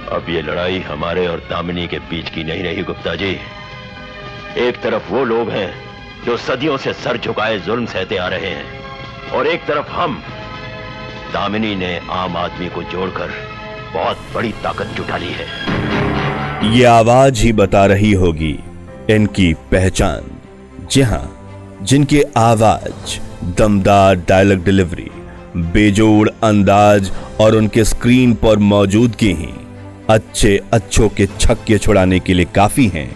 अब ये लड़ाई हमारे और दामिनी के बीच की नहीं रही गुप्ता जी। एक तरफ वो लोग हैं जो सदियों से सर झुकाए जुल्म सहते आ रहे हैं, और एक तरफ हम। दामिनी ने आम आदमी को जोड़कर बहुत बड़ी ताकत जुटा ली है। ये आवाज ही बता रही होगी इनकी पहचान। जी हां, जिनके आवाज, दमदार डायलॉग डिलीवरी, बेजोड़ अंदाज और उनके स्क्रीन पर मौजूदगी ही अच्छों के छक्के छुड़ाने के लिए काफी हैं।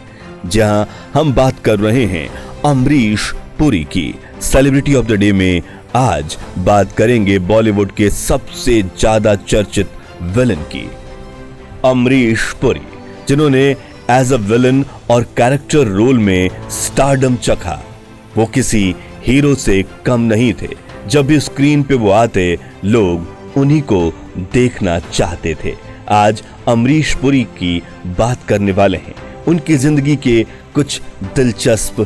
जहां हम बात कर रहे हैं अमरीश पुरी की। सेलिब्रिटी ऑफ द डे में आज बात करेंगे बॉलीवुड के सबसे ज्यादा चर्चित विलन की, अमरीश पुरी, जिन्होंने एज अ विलन और कैरेक्टर रोल में स्टारडम चखा। वो किसी हीरो से कम नहीं थे। जब भी स्क्रीन पे वो आते, लोग उन्हीं को देखना चाहते थे। आज अमरीश पुरी की बात करने वाले हैं। उनकी जिंदगी के कुछ दिलचस्प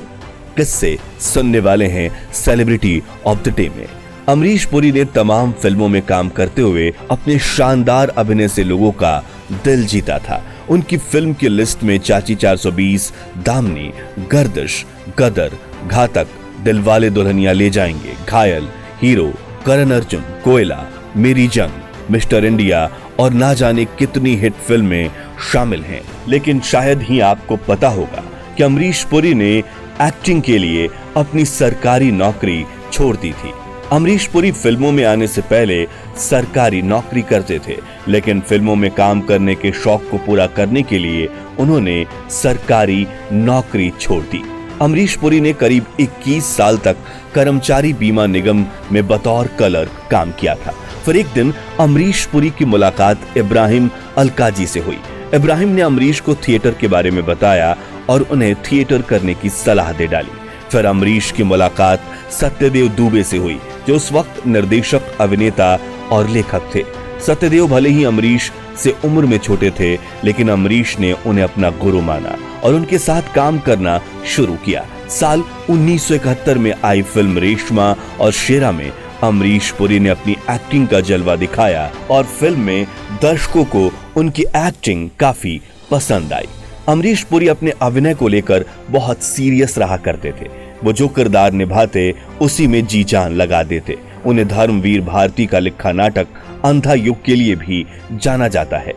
किस्से सुनने वाले हैं सेलिब्रिटी ऑफ द डे में। अमरीश पुरी ने तमाम फिल्मों में काम करते हुए अपने शानदार अभिनय से लोगों का दिल जीता था। उनकी फिल्म की लिस्ट में चाची 420, दामिनी, गर्दिश, गदर, घातक, दिलवाले दुल्हनिया ले जाएंगे, घायल, हीरो, करण अर्जुन, कोयला, मेरी जंग, मिस्टर इंडिया और ना जाने कितनी हिट फिल्में शामिल हैं। लेकिन शायद ही आपको पता होगा कि अमरीश पुरी ने एक्टिंग के लिए अपनी सरकारी नौकरी छोड़ दी थी। अमरीश पुरी फिल्मों में आने से पहले सरकारी नौकरी करते थे, लेकिन फिल्मों में काम करने के शौक को पूरा करने के लिए उन्होंने सरकारी नौकरी छोड़ दी। अमरीश पुरी ने करीब 21 साल तक कर्मचारी बीमा निगम में बतौर क्लर्क काम किया था। फिर एक दिन अमरीश पुरी की मुलाकात इब्राहिम अलकाजी से हुई। इब्राहिम ने अमरीश को थिएटर के बारे में बताया और उन्हें थिएटर करने की सलाह दे डाली। फिर अमरीश की मुलाकात सत्यदेव दुबे से हुई, जो उस वक्त निर्देशक, अभिनेता और लेखक थे। सत्यदेव भले ही अमरीश से उम्र में छोटे थे, लेकिन अमरीश ने उन्हें अपना गुरु माना और उनके साथ काम करना शुरू किया। साल 1971 में आई फिल्म रेशमा और शेरा में अमरीश पुरी ने अपनी एक्टिंग का जलवा दिखाया और फिल्म में दर्शकों को उनकी एक्टिंग काफी पसंद आई। अमरीश पुरी अपने अभिनय को लेकर बहुत सीरियस रहा करते थे। वो जो किरदार निभाते उसी में जी जान लगा देते। उन्हें धर्मवीर भारती का लिखा नाटक अंधा युग के लिए भी जाना जाता है।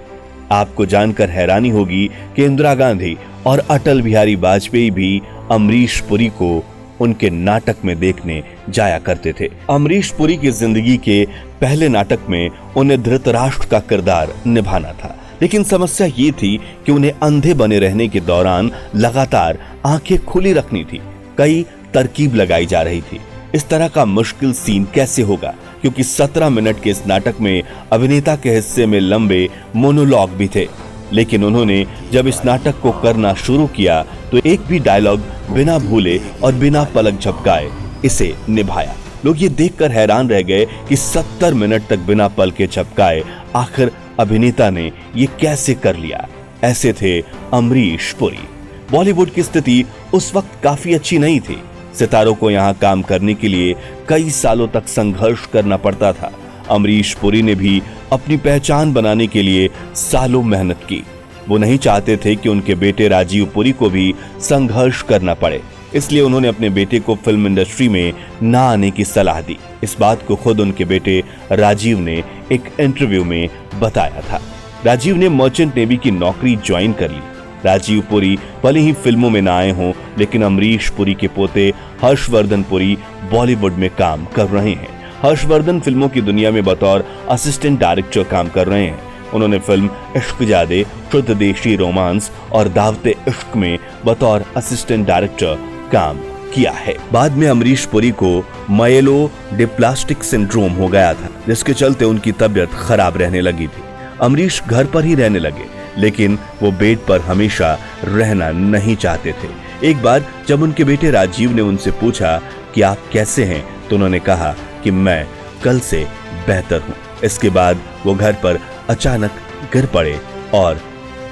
आपको जानकर हैरानी होगी कि इंदिरा गांधी और अटल बिहारी वाजपेयी भी अमरीश पुरी को उनके नाटक में देखने जाया करते थे। अमरीश पुरी की जिंदगी के पहले नाटक में उन्हें धृतराष्ट्र का किरदार निभाना था, लेकिन समस्या ये थी कि उन्हें अंधे बने रहने के दौरान लगातार आंखें खुली रखनी थी। कई तरकीब लगाई जा रही थी। इस तरह का मुश्किल सीन कैसे होगा, क्योंकि 17 मिनट के इस नाटक में अभिनेता के हिस्से में लंबे मोनोलॉग भी थे। लेकिन उन्होंने जब इस नाटक को करना शुरू किया तो एक भी डायलॉग बिना भूले और बिना पलक झपकाए इसे निभाया। लोग ये देखकर हैरान रह गए कि 70 मिनट तक बिना पलके झपकाए आखिर अभिनेता ने ये कैसे कर लिया। ऐसे थे अमरीश पुरी। बॉलीवुड की स्थिति उस वक्त काफी अच्छी नहीं थी। सितारों को यहाँ काम करने के लिए कई सालों तक संघर्ष करना पड़ता था। अमरीश पुरी ने भी अपनी पहचान बनाने के लिए सालों मेहनत की। वो नहीं चाहते थे कि उनके बेटे राजीव पुरी को भी संघर्ष करना पड़े, इसलिए उन्होंने अपने बेटे को फिल्म इंडस्ट्री में ना आने की सलाह दी। इस बात को खुद उनके बेटे राजीव ने एक इंटरव्यू में बताया था। राजीव ने मर्चेंट नेवी की नौकरी ज्वाइन कर ली। राजीव पुरी भले ही फिल्मों में ना आए हों, लेकिन अमरीश पुरी के पोते हर्षवर्धन पुरी बॉलीवुड में काम कर रहे हैं। हर्षवर्धन फिल्मों की दुनिया में बतौर असिस्टेंट डायरेक्टर काम कर रहे हैं। उन्होंने फिल्म इश्क-ए-जादे, शुद्ध देशी रोमांस और दावते इश्क में बतौर असिस्टेंट डायरेक्टर काम किया है। बाद में अमरीश पुरी को माइलोडिप्लास्टिक सिंड्रोम हो गया था, जिसके चलते उनकी तबीयत खराब रहने लगी थी। अमरीश घर पर ही रहने लगे, लेकिन वो बेड पर हमेशा रहना नहीं चाहते थे। एक बार जब उनके बेटे राजीव ने उनसे पूछा कि आप कैसे हैं, तो उन्होंने कहा कि मैं कल से बेहतर हूं। इसके बाद वो घर पर अचानक गिर पड़े और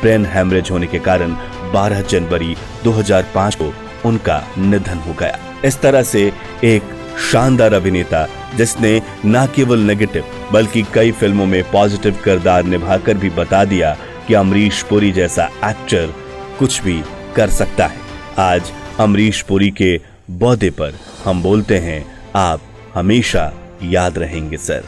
ब्रेन हैमरेज होने के कारण 12 जनवरी 2005 को उनका निधन हो गया। इस तरह से एक शानदार अभिनेता जिसने न केवल नेगेटिव बल्कि कई फिल्मों में पॉजिटिव किरदार निभाकर भी बता दिया कि अमरीश पुरी जैसा एक्टर कुछ भी कर सकता है। आज अमरीश पुरी के बर्थडे पर हम बोलते हैं आप हमेशा याद रहेंगे सर।